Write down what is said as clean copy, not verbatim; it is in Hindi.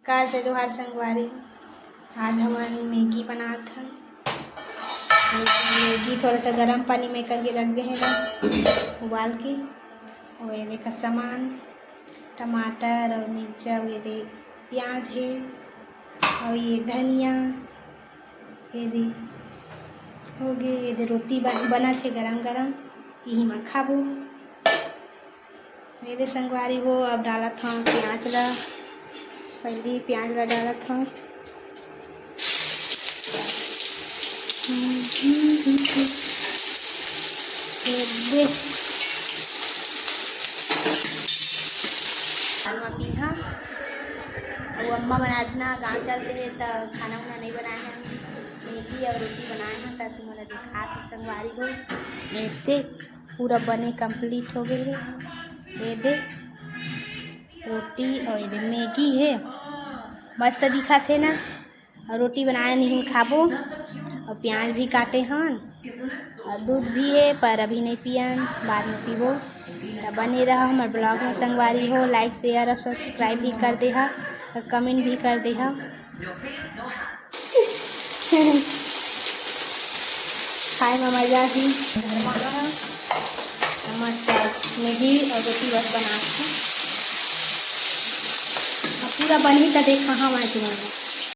कार से जोहार संगवारी। आज हमन मैगी बनात हन। मैगी थोड़ा सा गर्म पानी में करके रख दे हैं उबाल के। और ये देखा सामान टमाटर और मिर्चा, ये दे प्याज है और ये धनिया, ये दे हो गए। ये दे रोटी बना थे गरम गरम, यही में खाबो। मेरे संगवारी हो अब डाला था प्याज ला, पहले प्याज ला डाला था। पीहा और अम्मा बनात ना गाँव चलते हैं तो खाना वाना नहीं बनाए हैं, मैगी और रोटी बनाए हैं तो तुम्हारा दिखा थे संगवारी हो। ये देख पूरा बने कंप्लीट हो गए है। ये दे रोटी और ये मैगी है, मस्त दिखा थे ना। और रोटी बनाए नहीं खाबो और प्याज भी काटे हन और दूध भी है, पर अभी नहीं पियन, बाद में पीबो। तो बने रहा हमारे ब्लॉग में संगवारी हो। लाइक शेयर और सब्सक्राइब भी कर दे हा और कमेंट भी कर दे हा। खाए में मजा ही मस्त मैगी और रोटी बस बना पूरा बनी तो देखा हम आज